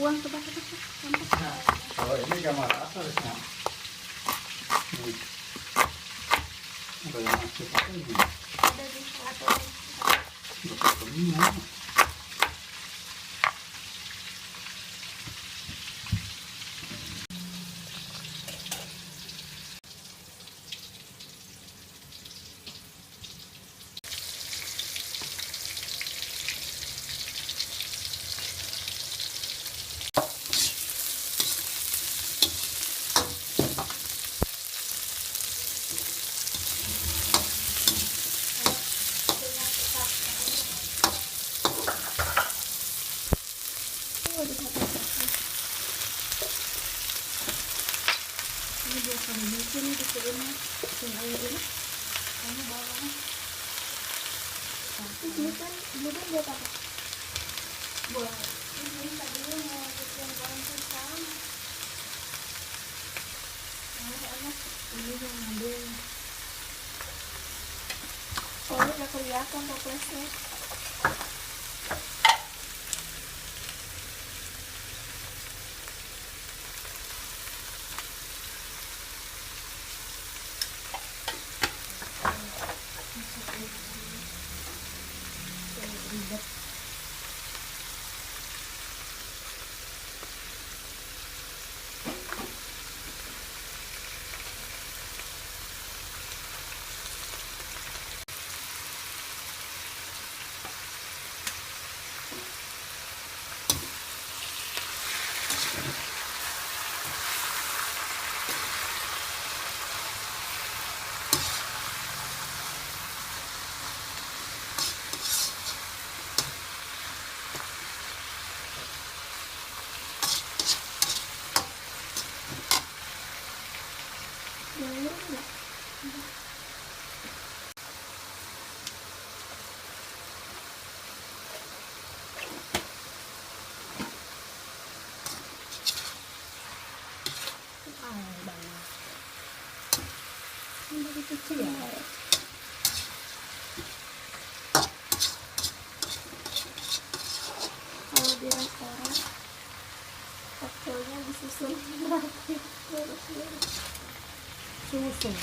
buang coba coba coba. Nah, kalau ini gambar asalnya. Nih. Ada yang aktif apa ini? Ada di atau Berapa? ini biasa bikin di sini air ini kamu bawang ini kan buat apa buat ini tadinya mau bikin goreng pisang enak ini yang ngambil soalnya udah kelihatan toplesnya. Ribet. Dari kecil ya. Kalau di restoran cocktailnya disusun rapi susun